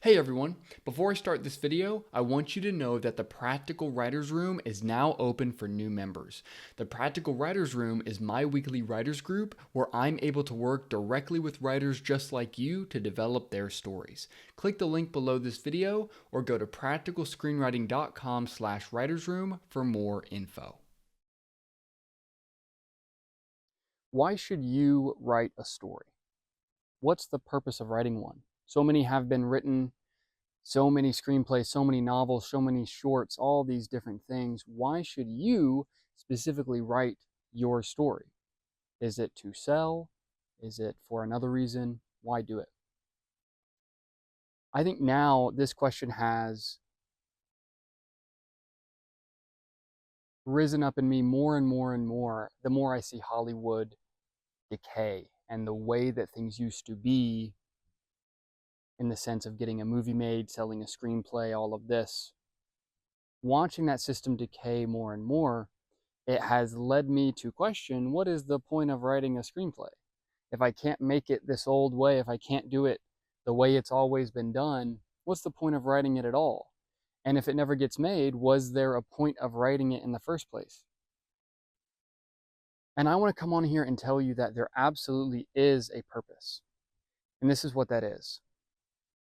Hey everyone, before I start this video, I want you to know that the Practical Writers Room is now open for new members. The Practical Writers Room is my weekly writers group where I'm able to work directly with writers just like you to develop their stories. Click the link below this video or go to practicalscreenwriting.com/writersroom for more info. Why should you write a story? What's the purpose of writing one? So many have been written. So many screenplays, so many novels, so many shorts, all these different things. Why should you specifically write your story? Is it to sell? Is it for another reason? Why do it? I think now this question has risen up in me more and more and more the more I see Hollywood decay and the way that things used to be, in the sense of getting a movie made, selling a screenplay, all of this. Watching that system decay more and more, it has led me to question, what is the point of writing a screenplay? If I can't make it this old way, if I can't do it the way it's always been done, what's the point of writing it at all? And if it never gets made, was there a point of writing it in the first place? And I want to come on here and tell you that there absolutely is a purpose. And this is what that is.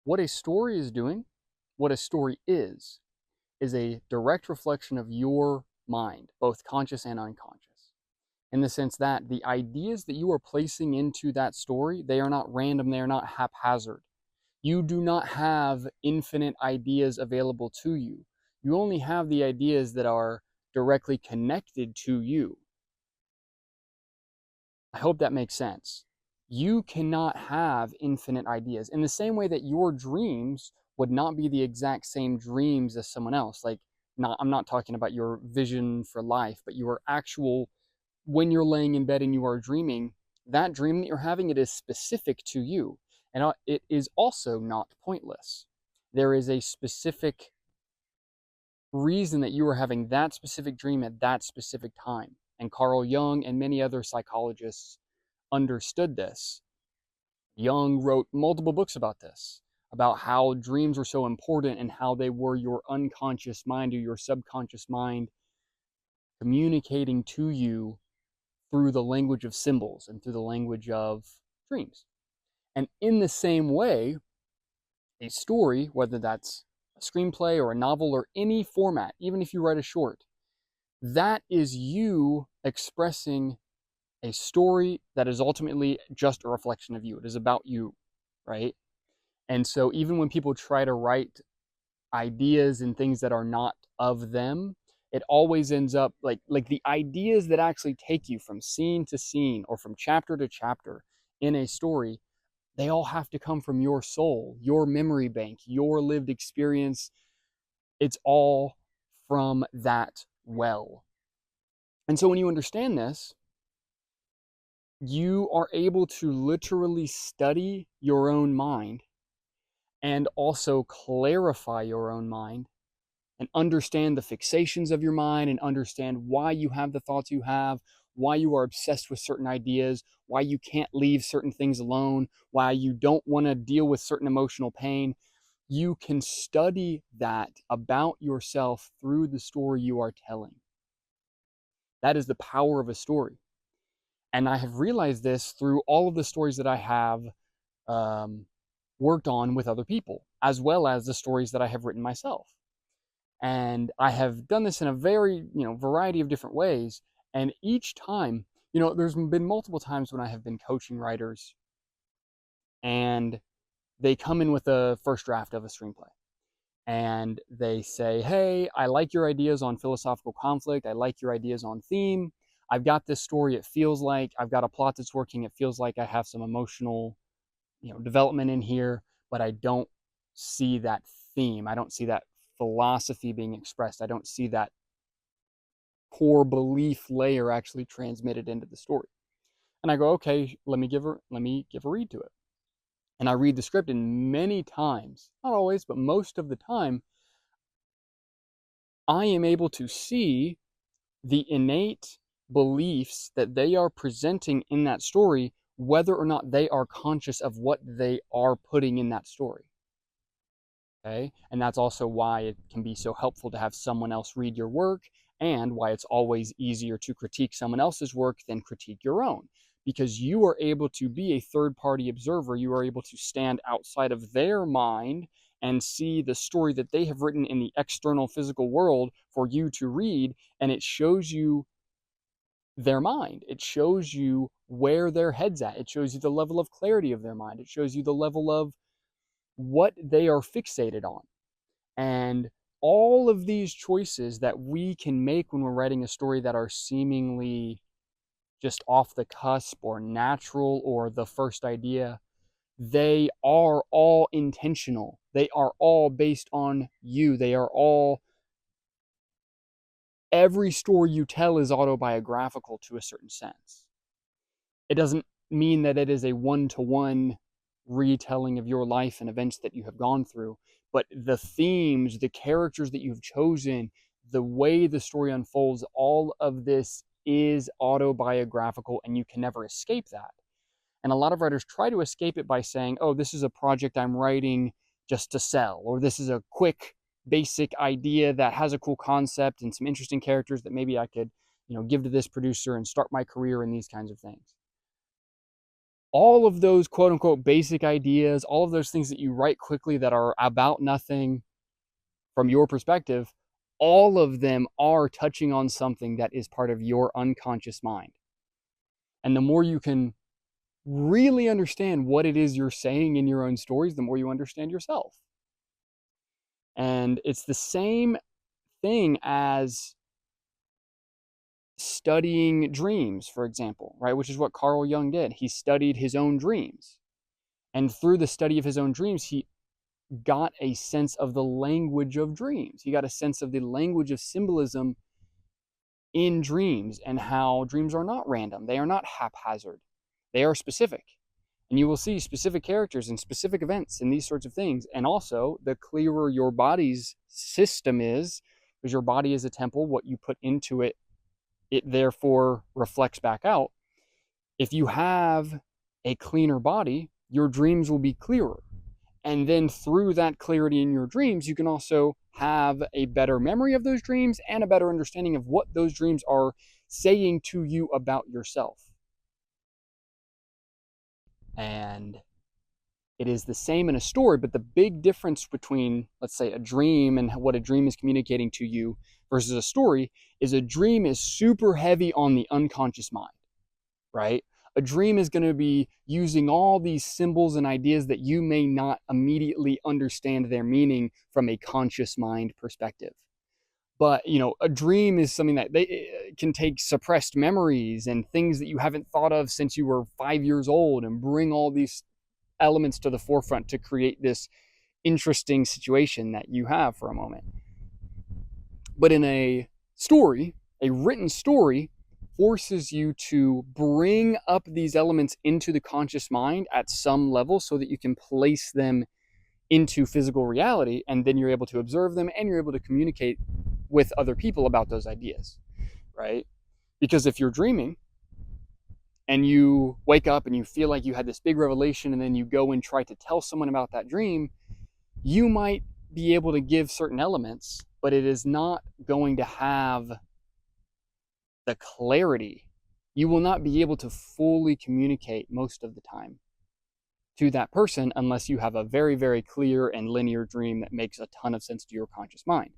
What a story is doing, what a story is a direct reflection of your mind, both conscious and unconscious, in the sense that the ideas that you are placing into that story, they are not random, they are not haphazard. You do not have infinite ideas available to you. You only have the ideas that are directly connected to you. I hope that makes sense. You cannot have infinite ideas in the same way that your dreams would not be the exact same dreams as someone else. I'm not talking about your vision for life, but your actual, when you're laying in bed and you are dreaming, that dream that you're having, it is specific to you. And it is also not pointless. There is a specific reason that you are having that specific dream at that specific time. And Carl Jung and many other psychologists understood this. Jung wrote multiple books about this, about how dreams were so important and how they were your unconscious mind or your subconscious mind communicating to you through the language of symbols and through the language of dreams. And in the same way, a story, whether that's a screenplay or a novel or any format, even if you write a short, that is you expressing a story that is ultimately just a reflection of you. It is about you, right? And so even when people try to write ideas and things that are not of them, it always ends up like the ideas that actually take you from scene to scene or from chapter to chapter in a story, they all have to come from your soul, your memory bank, your lived experience. It's all from that well. And so when you understand this, you are able to literally study your own mind and also clarify your own mind and understand the fixations of your mind and understand why you have the thoughts you have, why you are obsessed with certain ideas, why you can't leave certain things alone, why you don't want to deal with certain emotional pain. You can study that about yourself through the story you are telling. That is the power of a story. And I have realized this through all of the stories that I have worked on with other people, as well as the stories that I have written myself. And I have done this in a very, variety of different ways. And each time, there's been multiple times when I have been coaching writers and they come in with a first draft of a screenplay. And they say, hey, I like your ideas on philosophical conflict. I like your ideas on theme. I've got this story. It feels like I've got a plot that's working. It feels like I have some emotional, development in here, but I don't see that theme. I don't see that philosophy being expressed. I don't see that core belief layer actually transmitted into the story. And I go, okay, let me give a read to it. And I read the script, and many times, not always, but most of the time, I am able to see the innate beliefs that they are presenting in that story, whether or not they are conscious of what they are putting in that story. Okay. And that's also why it can be so helpful to have someone else read your work, and why it's always easier to critique someone else's work than critique your own. Because you are able to be a third party observer, you are able to stand outside of their mind and see the story that they have written in the external physical world for you to read. And it shows you their mind. It shows you where their head's at. It shows you the level of clarity of their mind. It shows you the level of what they are fixated on. And all of these choices that we can make when we're writing a story that are seemingly just off the cusp or natural or the first idea, they are all intentional. They are all based on you. They are all, every story you tell is autobiographical to a certain sense. It doesn't mean that it is a one-to-one retelling of your life and events that you have gone through, but the themes, the characters that you've chosen, the way the story unfolds, all of this is autobiographical, and you can never escape that. And a lot of writers try to escape it by saying, oh, this is a project I'm writing just to sell, or this is a quick, basic idea that has a cool concept and some interesting characters that maybe I could, give to this producer and start my career in these kinds of things. All of those quote unquote basic ideas, all of those things that you write quickly that are about nothing from your perspective, all of them are touching on something that is part of your unconscious mind. And the more you can really understand what it is you're saying in your own stories, the more you understand yourself. And it's the same thing as studying dreams, for example, right? Which is what Carl Jung did. He studied his own dreams. And through the study of his own dreams, he got a sense of the language of dreams. He got a sense of the language of symbolism in dreams, and how dreams are not random. They are not haphazard. They are specific. And you will see specific characters and specific events and these sorts of things. And also, the clearer your body's system is, because your body is a temple, what you put into it, it therefore reflects back out. If you have a cleaner body, your dreams will be clearer. And then through that clarity in your dreams, you can also have a better memory of those dreams and a better understanding of what those dreams are saying to you about yourself. And it is the same in a story, but the big difference between, let's say, a dream and what a dream is communicating to you versus a story is a dream is super heavy on the unconscious mind, right? A dream is going to be using all these symbols and ideas that you may not immediately understand their meaning from a conscious mind perspective. But, a dream is something that they can take suppressed memories and things that you haven't thought of since you were 5 years old and bring all these elements to the forefront to create this interesting situation that you have for a moment. But in a story, a written story forces you to bring up these elements into the conscious mind at some level so that you can place them into physical reality, and then you're able to observe them and you're able to communicate with other people about those ideas, right? Because if you're dreaming and you wake up and you feel like you had this big revelation, and then you go and try to tell someone about that dream, you might be able to give certain elements, but it is not going to have the clarity. You will not be able to fully communicate most of the time to that person unless you have a very, very clear and linear dream that makes a ton of sense to your conscious mind.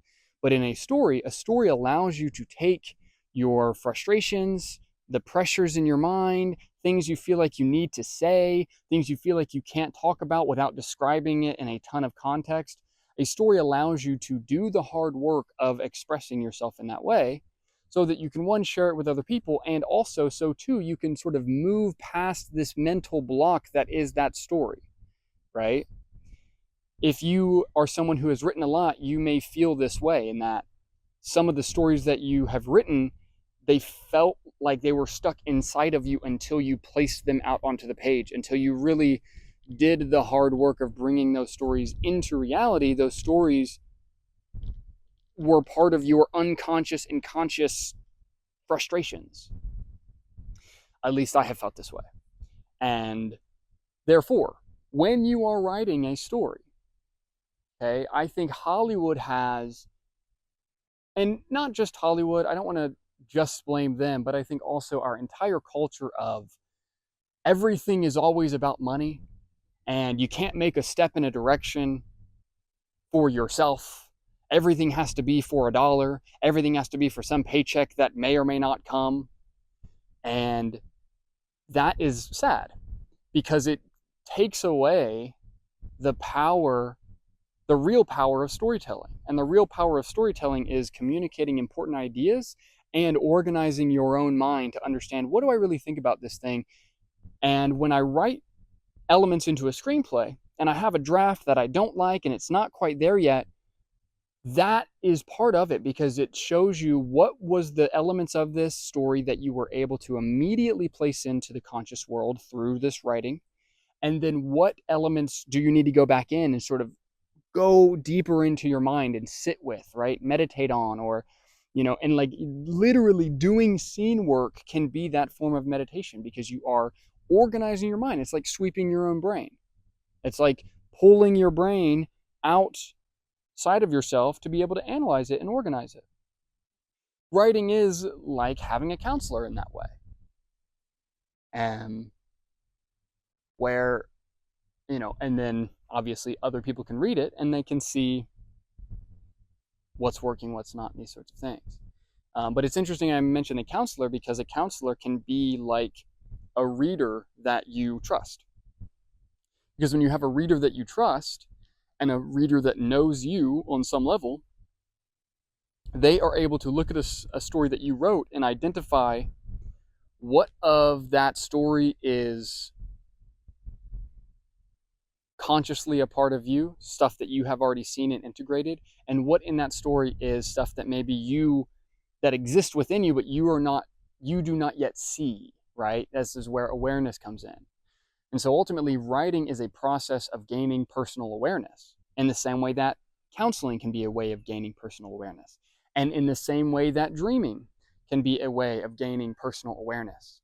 But in a story allows you to take your frustrations, the pressures in your mind, things you feel like you need to say, things you feel like you can't talk about without describing it in a ton of context. A story allows you to do the hard work of expressing yourself in that way, so that you can, one, share it with other people, and also, so two, you can sort of move past this mental block that is that story, right? If you are someone who has written a lot, you may feel this way, in that some of the stories that you have written, they felt like they were stuck inside of you until you placed them out onto the page, until you really did the hard work of bringing those stories into reality. Those stories were part of your unconscious and conscious frustrations. At least I have felt this way. And therefore, when you are writing a story, Okay, I think Hollywood has, and not just Hollywood, I don't want to just blame them, but I think also our entire culture of everything is always about money, and you can't make a step in a direction for yourself. Everything has to be for a dollar. Everything has to be for some paycheck that may or may not come. And that is sad because it takes away the power, the real power of storytelling. And the real power of storytelling is communicating important ideas and organizing your own mind to understand, what do I really think about this thing? And when I write elements into a screenplay and I have a draft that I don't like and it's not quite there yet, that is part of it because it shows you what was the elements of this story that you were able to immediately place into the conscious world through this writing. And then what elements do you need to go back in and sort of go deeper into your mind and sit with, right? Meditate on, or, and like literally doing scene work can be that form of meditation because you are organizing your mind. It's like sweeping your own brain. It's like pulling your brain outside of yourself to be able to analyze it and organize it. Writing is like having a counselor in that way. And where, and then obviously other people can read it and they can see what's working, what's not, these sorts of things. But it's interesting I mentioned a counselor because a counselor can be like a reader that you trust. Because when you have a reader that you trust and a reader that knows you on some level, they are able to look at a story that you wrote and identify what of that story is consciously a part of you, stuff that you have already seen and integrated, and what in that story is stuff that maybe that exists within you, but you do not yet see, right? This is where awareness comes in. And so ultimately, writing is a process of gaining personal awareness in the same way that counseling can be a way of gaining personal awareness. And in the same way that dreaming can be a way of gaining personal awareness.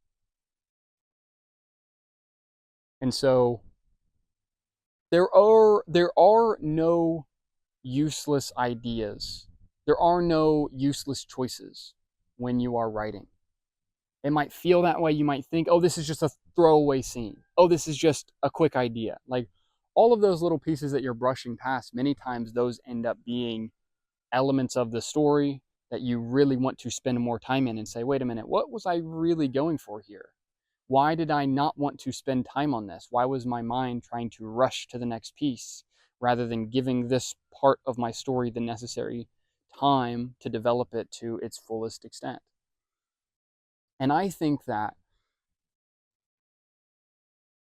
And so there are no useless ideas. There are no useless choices when you are writing. It might feel that way. You might think, oh, this is just a throwaway scene. Oh, this is just a quick idea. Like all of those little pieces that you're brushing past, many times those end up being elements of the story that you really want to spend more time in and say, wait a minute, what was I really going for here? Why did I not want to spend time on this? Why was my mind trying to rush to the next piece rather than giving this part of my story the necessary time to develop it to its fullest extent? And I think that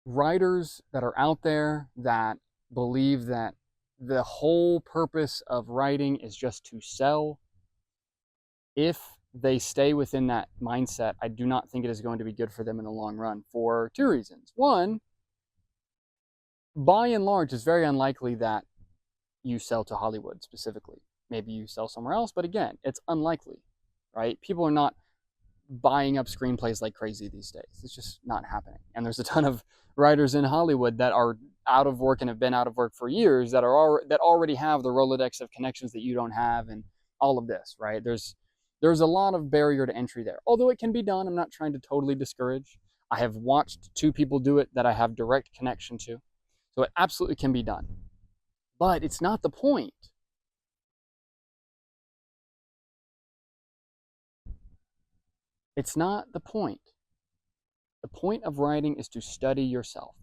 writers that are out there that believe that the whole purpose of writing is just to sell, if they stay within that mindset, I do not think it is going to be good for them in the long run for two reasons. One, by and large, it's very unlikely that you sell to Hollywood specifically. Maybe you sell somewhere else, but again, it's unlikely, right? People are not buying up screenplays like crazy these days. It's just not happening. And there's a ton of writers in Hollywood that are out of work and have been out of work for years that already have the Rolodex of connections that you don't have, and all of this, right? There's a lot of barrier to entry there. Although it can be done, I'm not trying to totally discourage. I have watched two people do it that I have direct connection to. So it absolutely can be done. But it's not the point. It's not the point. The point of writing is to study yourself.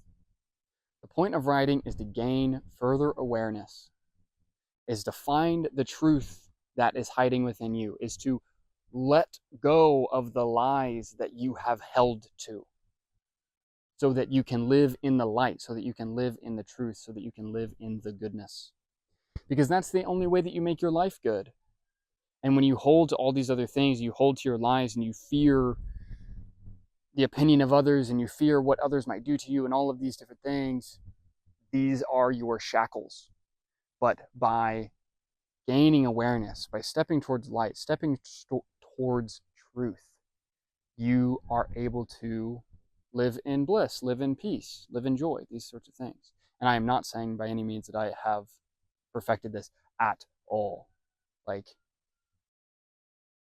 The point of writing is to gain further awareness, is to find the truth that is hiding within you, is to let go of the lies that you have held to so that you can live in the light, so that you can live in the truth, so that you can live in the goodness. Because that's the only way that you make your life good. And when you hold to all these other things, you hold to your lies and you fear the opinion of others and you fear what others might do to you and all of these different things, these are your shackles. But by gaining awareness, by stepping towards light, stepping towards truth, you are able to live in bliss, live in peace, live in joy, these sorts of things. And I am not saying by any means that I have perfected this at all. Like,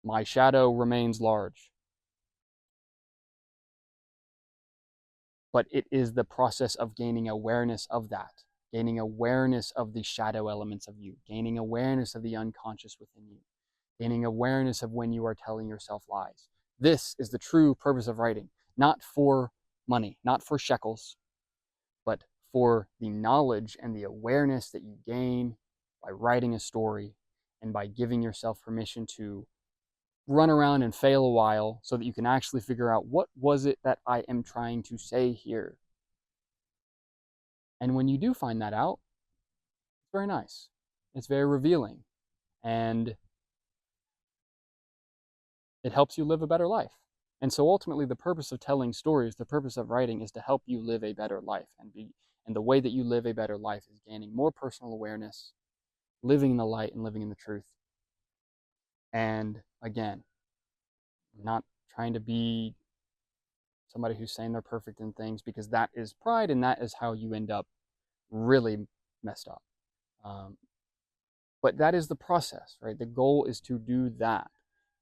my shadow remains large, but it is the process of gaining awareness of that, gaining awareness of the shadow elements of you, gaining awareness of the unconscious within you, gaining awareness of when you are telling yourself lies. This is the true purpose of writing, not for money, not for shekels, but for the knowledge and the awareness that you gain by writing a story and by giving yourself permission to run around and fail a while so that you can actually figure out, what was it that I am trying to say here? And when you do find that out, it's very nice. It's very revealing. And it helps you live a better life. And so ultimately, the purpose of telling stories, the purpose of writing, is to help you live a better life. And the way that you live a better life is gaining more personal awareness, living in the light and living in the truth. And again, not trying to be somebody who's saying they're perfect in things, because that is pride, and that is how you end up really messed up. But that is the process, right? The goal is to do that.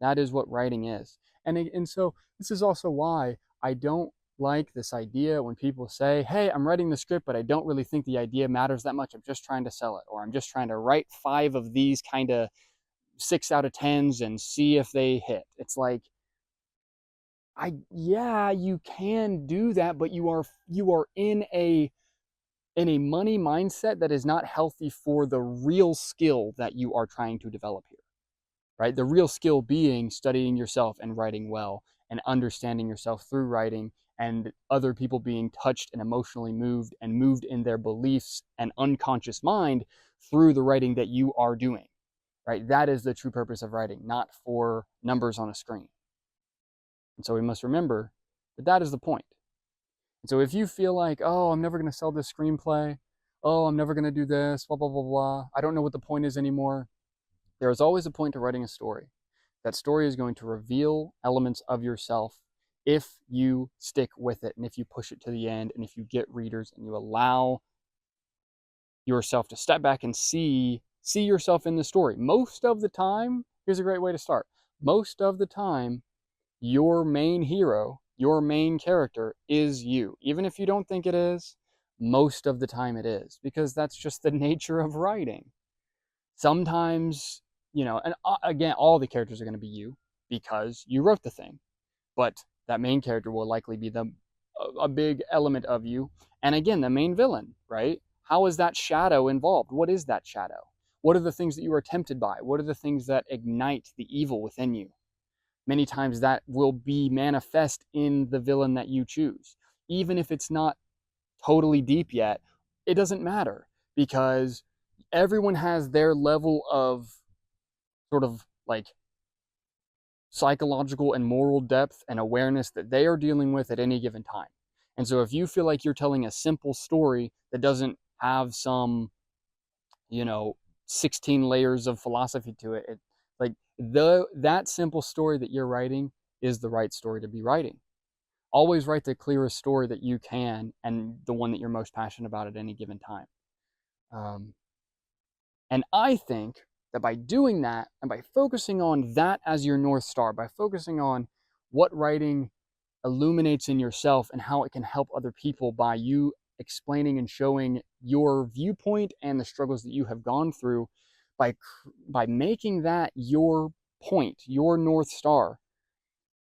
That is what writing is. And so this is also why I don't like this idea when people say, hey, I'm writing the script, but I don't really think the idea matters that much. I'm just trying to sell it. Or I'm just trying to write 5 of these kind of 6 out of 10s and see if they hit. It's like, yeah, you can do that, but you are in a money mindset that is not healthy for the real skill that you are trying to develop here, right? The real skill being studying yourself and writing well and understanding yourself through writing, and other people being touched and emotionally moved and moved in their beliefs and unconscious mind through the writing that you are doing, right? That is the true purpose of writing, not for numbers on a screen. And so we must remember that that is the point. And so if you feel like, oh, I'm never going to sell this screenplay, oh, I'm never going to do this, blah, blah, blah, blah, I don't know what the point is anymore, there is always a point to writing a story. That story is going to reveal elements of yourself if you stick with it, and if you push it to the end, and if you get readers and you allow yourself to step back and see yourself in the story. Most of the time, here's a great way to start. Most of the time, your main hero, your main character is you. Even if you don't think it is, most of the time it is, because that's just the nature of writing. Sometimes, and again, all the characters are going to be you because you wrote the thing, but that main character will likely be a big element of you. And again, the main villain, right? How is that shadow involved? What is that shadow? What are the things that you are tempted by? What are the things that ignite the evil within you? Many times that will be manifest in the villain that you choose. Even if it's not totally deep yet, it doesn't matter, because everyone has their level of sort of like psychological and moral depth and awareness that they are dealing with at any given time. And so if you feel like you're telling a simple story that doesn't have some, 16 layers of philosophy to it, like that simple story that you're writing is the right story to be writing. Always write the clearest story that you can, and the one that you're most passionate about at any given time. And I think that by doing that, and by focusing on that as your North Star, by focusing on what writing illuminates in yourself and how it can help other people, by you explaining and showing your viewpoint and the struggles that you have gone through, by making that your point, your North Star,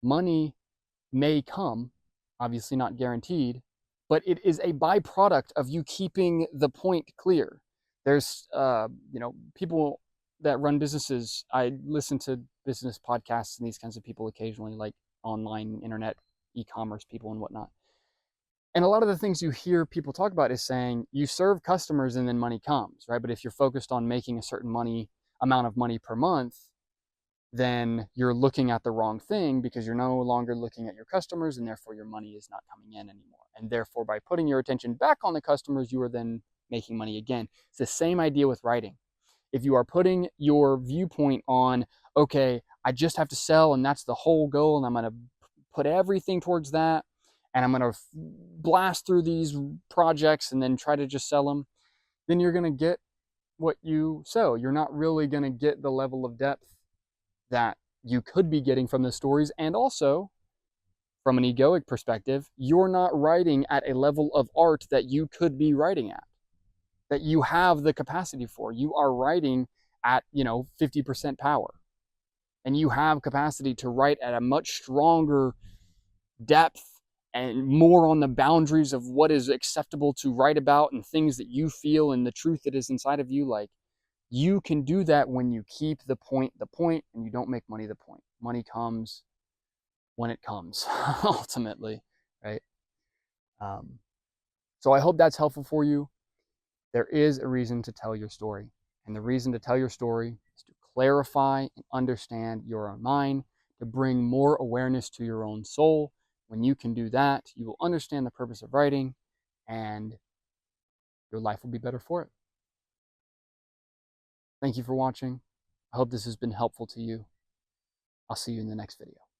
money may come, obviously not guaranteed, but it is a byproduct of you keeping the point clear. There's, people that run businesses. I listen to business podcasts and these kinds of people occasionally, like online internet e-commerce people and whatnot. And a lot of the things you hear people talk about is saying you serve customers and then money comes, right? But if you're focused on making a certain amount of money per month, then you're looking at the wrong thing, because you're no longer looking at your customers, and therefore your money is not coming in anymore. And therefore, by putting your attention back on the customers, you are then making money again. It's the same idea with writing. If you are putting your viewpoint on, okay, I just have to sell and that's the whole goal, and I'm going to put everything towards that, and I'm going to blast through these projects and then try to just sell them, then you're going to get what you sow. You're not really going to get the level of depth that you could be getting from the stories. And also, from an egoic perspective, you're not writing at a level of art that you could be writing at, that you have the capacity for. You are writing at, 50% power. And you have capacity to write at a much stronger depth and more on the boundaries of what is acceptable to write about and things that you feel and the truth that is inside of you. Like, you can do that when you keep the point, and you don't make money the point. Money comes when it comes, ultimately, right? So I hope that's helpful for you. There is a reason to tell your story. And the reason to tell your story is to clarify and understand your own mind, to bring more awareness to your own soul. When you can do that, you will understand the purpose of writing, and your life will be better for it. Thank you for watching. I hope this has been helpful to you. I'll see you in the next video.